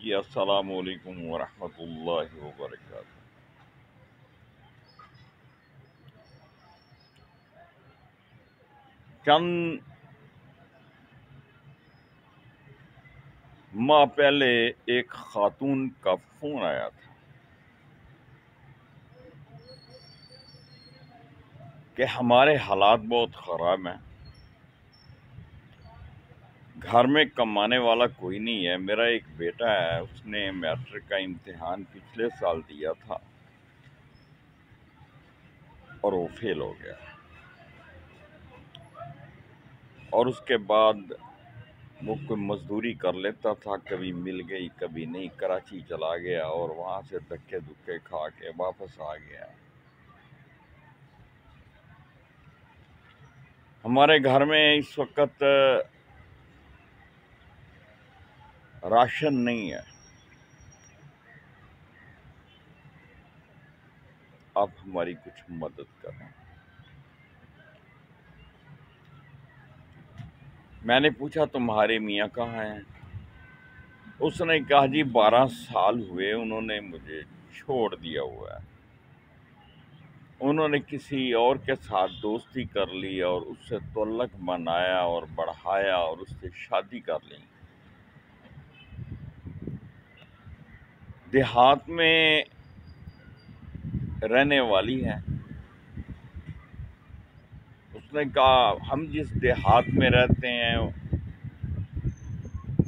جی السلام علیکم ورحمۃ اللہ وبرکاتہ۔ چند ماہ پہلے ایک خاتون کا فون آیا تھا کہ ہمارے حالات بہت خراب ہیں، گھر میں کمانے والا کوئی نہیں ہے، میرا ایک بیٹا ہے، اس نے میٹرک کا امتحان پچھلے سال دیا تھا اور وہ فیل ہو گیا، اور اس کے بعد وہ کوئی مزدوری کر لیتا تھا، کبھی مل گئی کبھی نہیں، کراچی چلا گیا اور وہاں سے دھکے دھکے کھا کے واپس آ گیا۔ ہمارے گھر میں اس وقت راشن نہیں ہے، آپ ہماری کچھ مدد کریں۔ میں نے پوچھا تمہارے میاں کہاں ہیں؟ اس نے کہا جی 12 سال ہوئے انہوں نے مجھے چھوڑ دیا ہوا ہے، انہوں نے کسی اور کے ساتھ دوستی کر لی اور اس سے تعلق بنایا اور بڑھایا اور اس سے شادی کر لی۔ دیہات میں رہنے والی ہے، اس نے کہا ہم جس دیہات میں رہتے ہیں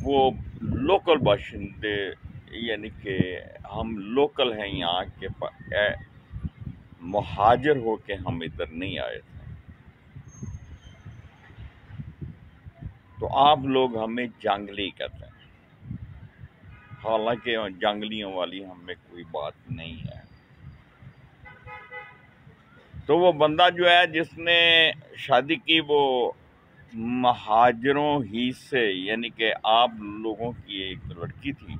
وہ لوکل باشندے، یعنی کہ ہم لوکل ہیں یہاں کے، مہاجر ہو کے ہم ادھر نہیں آئے تھے، تو آپ لوگ ہمیں جنگلی کہتے ہیں، حالانکہ جنگلیوں والی ہم میں کوئی بات نہیں ہے۔ تو وہ بندہ جو ہے جس نے شادی کی وہ مہاجروں ہی سے، یعنی کہ آپ لوگوں کی ایک لڑکی تھی،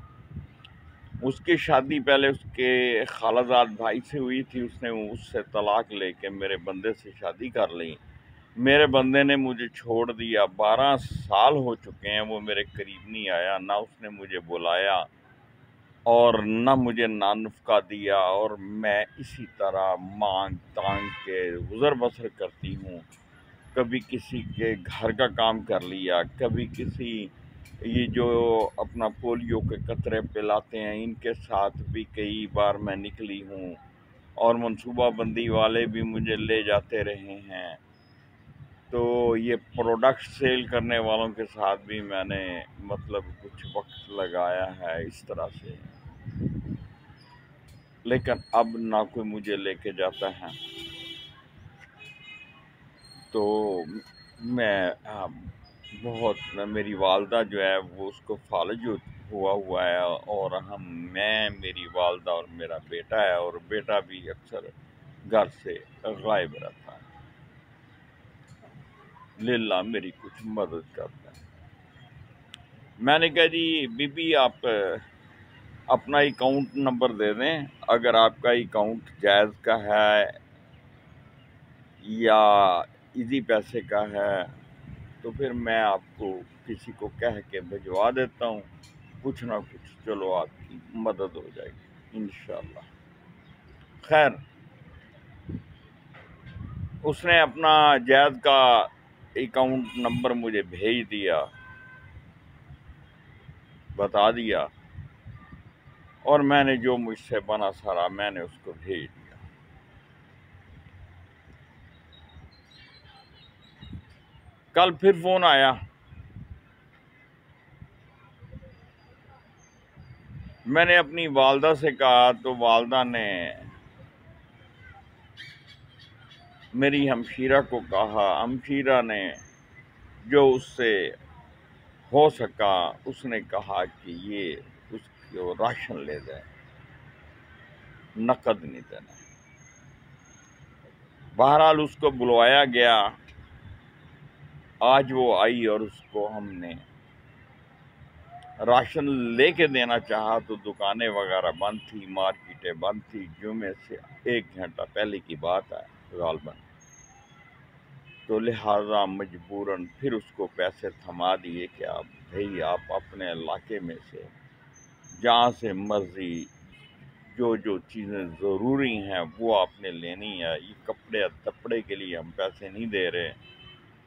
اس کی شادی پہلے اس کے خالہ زاد بھائی سے ہوئی تھی، اس نے اس سے طلاق لے کے میرے بندے سے شادی کر لی، میرے بندے نے مجھے چھوڑ دیا، 12 سال ہو چکے ہیں وہ میرے قریب نہیں آیا، نہ اس نے مجھے بلایا اور نہ مجھے نفقہ دیا، اور میں اسی طرح مانگ تانگ کے گزر بسر کرتی ہوں، کبھی کسی کے گھر کا کام کر لیا، کبھی کسی یہ جو اپنا پولیو کے قطرے پلاتے ہیں ان کے ساتھ بھی کئی بار میں نکلی ہوں، اور منصوبہ بندی والے بھی مجھے لے جاتے رہے ہیں، تو یہ پروڈکٹ سیل کرنے والوں کے ساتھ بھی میں نے مطلب کچھ وقت لگایا ہے اس طرح سے، لیکن اب نہ کوئی مجھے لے کے جاتا ہے، تو میں بہت، میری والدہ جو ہے وہ اس کو فالج ہوا ہے، اور میں، میری والدہ اور میرا بیٹا ہے، اور بیٹا بھی اکثر گھر سے غائب رہتا ہے، للہ میری کچھ مدد کرتا ہے۔ میں نے کہا جی بی بی آپ اپنا اکاؤنٹ نمبر دے دیں، اگر آپ کا اکاؤنٹ جائز کا ہے یا ایزی پیسے کا ہے تو پھر میں آپ کو کسی کو کہہ کے بھجوا دیتا ہوں، کچھ نہ کچھ چلو آپ کی مدد ہو جائے گی انشاءاللہ۔ خیر، اس نے اپنا جائز کا اکاؤنٹ نمبر مجھے بھیج دیا، بتا دیا، اور میں نے جو مجھ سے بنا سارا میں نے اس کو بھیج دیا۔ کل پھر فون آیا، میں نے اپنی والدہ سے کہا تو والدہ نے میری ہمشیرہ کو کہا، ہمشیرہ نے جو اس سے ہو سکا اس نے کہا کہ یہ اس کو راشن لے جائے، نقد نہیں دینا۔ بہرحال اس کو بلوایا گیا، آج وہ آئی اور اس کو ہم نے راشن لے کے دینا چاہا تو دکانیں وغیرہ بند تھی، مارکیٹیں بند تھی، جمعے سے 1 گھنٹہ پہلے کی بات ہے غالباً، تو لہٰذا مجبوراً پھر اس کو پیسے تھما دیے کہ آپ بھائی آپ اپنے علاقے میں سے جہاں سے مرضی جو جو چیزیں ضروری ہیں وہ آپ نے لینی ہے. یہ کپڑے تپڑے کے لیے ہم پیسے نہیں دے رہے.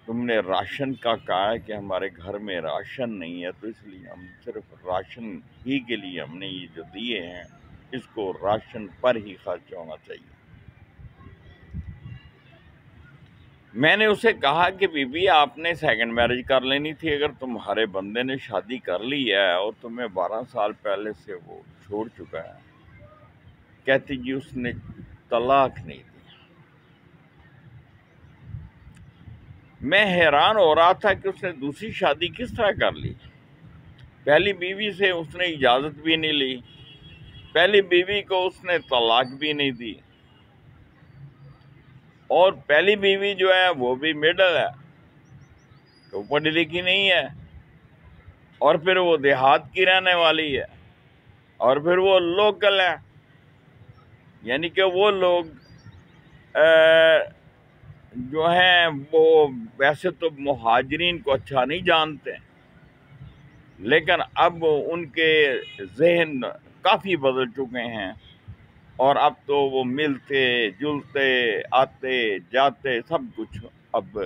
تم نے راشن کا کہا ہے کہ ہمارے گھر میں راشن نہیں ہے، تو اس لیے ہم صرف راشن ہی کے لیے ہم نے یہ جو دیے ہیں اس کو راشن پر ہی خرچ ہونا چاہیے. میں نے اسے کہا کہ بی بی آپ نے سیکنڈ میرج کر لینی تھی، اگر تمہارے بندے نے شادی کر لی ہے اور تمہیں 12 سال پہلے سے وہ چھوڑ چکا ہے. کہتی جی اس نے طلاق نہیں دی. میں حیران ہو رہا تھا کہ اس نے دوسری شادی کس طرح کر لی. پہلی بیوی سے اس نے اجازت بھی نہیں لی، پہلی بیوی کو اس نے طلاق بھی نہیں دی، اور پہلی بیوی جو ہے وہ بھی مڈل ہے، تو پڑھی لکھی نہیں ہے، اور پھر وہ دیہات کی رہنے والی ہے، اور پھر وہ لوکل ہے. یعنی کہ وہ لوگ جو ہیں وہ ویسے تو مہاجرین کو اچھا نہیں جانتے، لیکن اب ان کے ذہن کافی بدل چکے ہیں، اور اب تو وہ ملتے جلتے آتے جاتے سب کچھ اب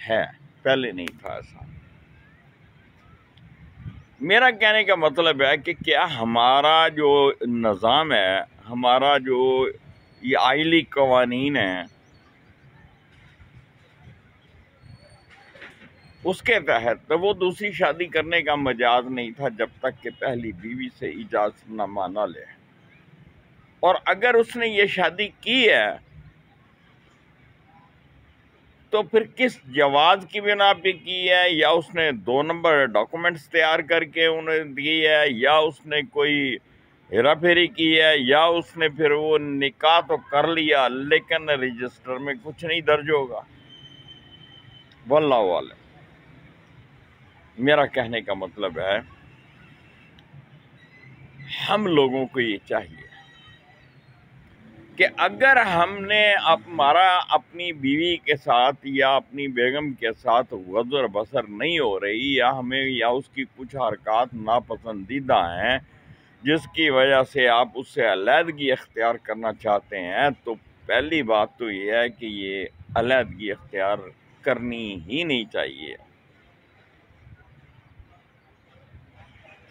ہے، پہلے نہیں تھا ایسا. میرا کہنے کا مطلب ہے کہ کیا ہمارا جو نظام ہے، ہمارا جو یہ آئلی قوانین ہیں، اس کے تحت وہ دوسری شادی کرنے کا مجاز نہیں تھا جب تک کہ پہلی بیوی سے اجازت نامہ نہ لے. اور اگر اس نے یہ شادی کی ہے تو پھر کس جواز کی بنا پہ کی ہے؟ یا اس نے 2 نمبر ڈاکومنٹس تیار کر کے انہیں دی ہے، یا اس نے کوئی ہیرا پھیری کی ہے، یا اس نے پھر وہ نکاح تو کر لیا لیکن رجسٹر میں کچھ نہیں درج ہوگا. واللہ عالم. میرا کہنے کا مطلب ہے ہم لوگوں کو یہ چاہیے کہ اگر ہم نے ہمارا اپنی بیوی کے ساتھ یا اپنی بیگم کے ساتھ گزر بسر نہیں ہو رہی، یا ہمیں یا اس کی کچھ حرکات ناپسندیدہ ہیں جس کی وجہ سے آپ اس سے علیحدگی اختیار کرنا چاہتے ہیں، تو پہلی بات تو یہ ہے کہ یہ علیحدگی اختیار کرنی ہی نہیں چاہیے.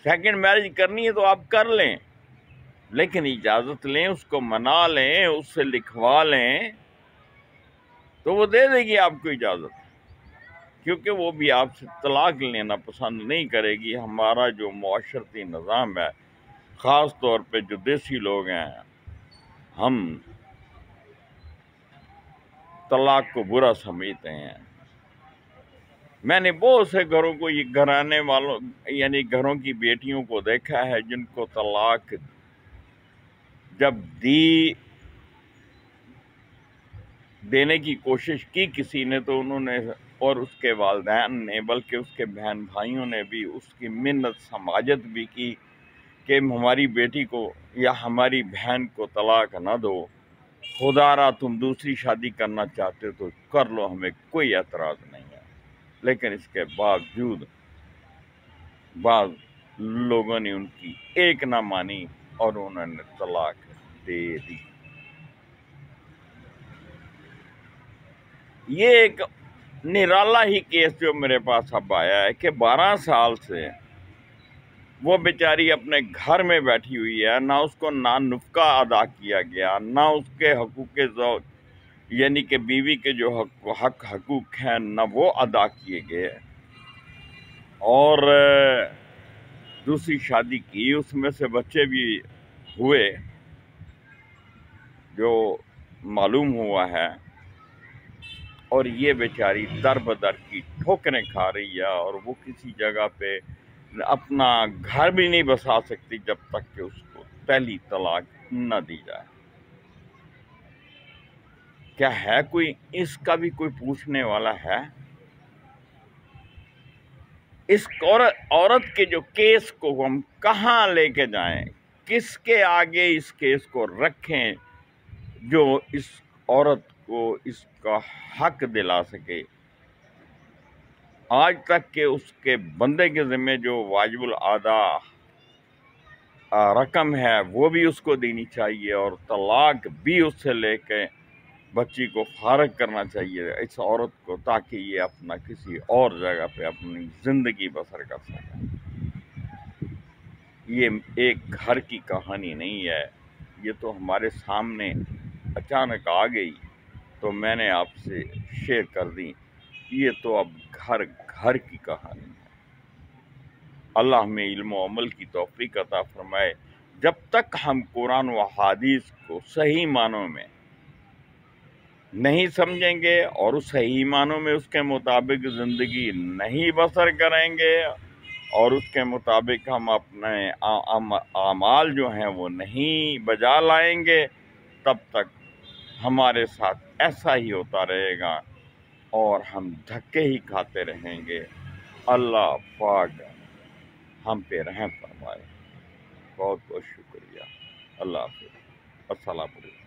سیکنڈ میرج کرنی ہے تو آپ کر لیں، لیکن اجازت لیں، اس کو منا لیں، اس سے لکھوا لیں تو وہ دے دے گی آپ کو اجازت، کیونکہ وہ بھی آپ سے طلاق لینا پسند نہیں کرے گی. ہمارا جو معاشرتی نظام ہے، خاص طور پہ جو دیسی لوگ ہیں، ہم طلاق کو برا سمجھتے ہیں. میں نے بہت سے گھروں کو، یہ گھرانے والوں یعنی گھروں کی بیٹیوں کو دیکھا ہے جن کو طلاق جب دینے کی کوشش کی کسی نے، تو انہوں نے اور اس کے والدین نے، بلکہ اس کے بہن بھائیوں نے بھی اس کی منت سماجت بھی کی کہ ہماری بیٹی کو یا ہماری بہن کو طلاق نہ دو، خدا را تم دوسری شادی کرنا چاہتے تو کر لو، ہمیں کوئی اعتراض نہیں ہے. لیکن اس کے باوجود بعض لوگوں نے ان کی ایک نہ مانی اور انہوں نے طلاق دے دی. یہ ایک نرالا ہی کیس جو میرے پاس اب آیا ہے کہ 12 سال سے وہ بیچاری اپنے گھر میں بیٹھی ہوئی ہے، نہ اس کو نہ نفقہ ادا کیا گیا، نہ اس کے حقوق زوج یعنی کہ بیوی کے جو حقوق ہیں نہ وہ ادا کیے گئے، اور دوسری شادی کی، اس میں سے بچے بھی ہوئے جو معلوم ہوا ہے، اور یہ بیچاری در بدر کی ٹھوکریں کھا رہی ہے، اور وہ کسی جگہ پہ اپنا گھر بھی نہیں بسا سکتی جب تک کہ اس کو پہلی طلاق نہ دی جائے. کیا ہے کوئی اس کا بھی کوئی پوچھنے والا ہے؟ اس عورت کے جو کیس کو ہم کہاں لے کے جائیں، کس کے آگے اس کیس کو رکھیں جو اس عورت کو اس کا حق دلا سکے؟ آج تک کہ اس کے بندے کے ذمہ جو واجب الادا رقم ہے وہ بھی اس کو دینی چاہیے، اور طلاق بھی اس سے لے کے بچی کو فارغ کرنا چاہیے اس عورت کو، تاکہ یہ اپنا کسی اور جگہ پہ اپنی زندگی بسر کر سکے۔ یہ ایک گھر کی کہانی نہیں ہے، یہ تو ہمارے سامنے اچانک آ گئی تو میں نے آپ سے شیئر کر دی۔ یہ تو اب گھر گھر کی کہانی ہے۔ اللہ ہمیں علم و عمل کی توفیق عطا فرمائے۔ جب تک ہم قرآن و حدیث کو صحیح معنوں میں نہیں سمجھیں گے اور اس صحیح معنوں میں اس کے مطابق زندگی نہیں بسر کریں گے، اور اس کے مطابق ہم اپنے اعمال جو ہیں وہ نہیں بجا لائیں گے، تب تک ہمارے ساتھ ایسا ہی ہوتا رہے گا اور ہم دھکے ہی کھاتے رہیں گے۔ اللہ پاک ہم پہ رحم فرمائے۔ بہت بہت شکریہ۔ اللہ حافظ۔ السلام علیکم۔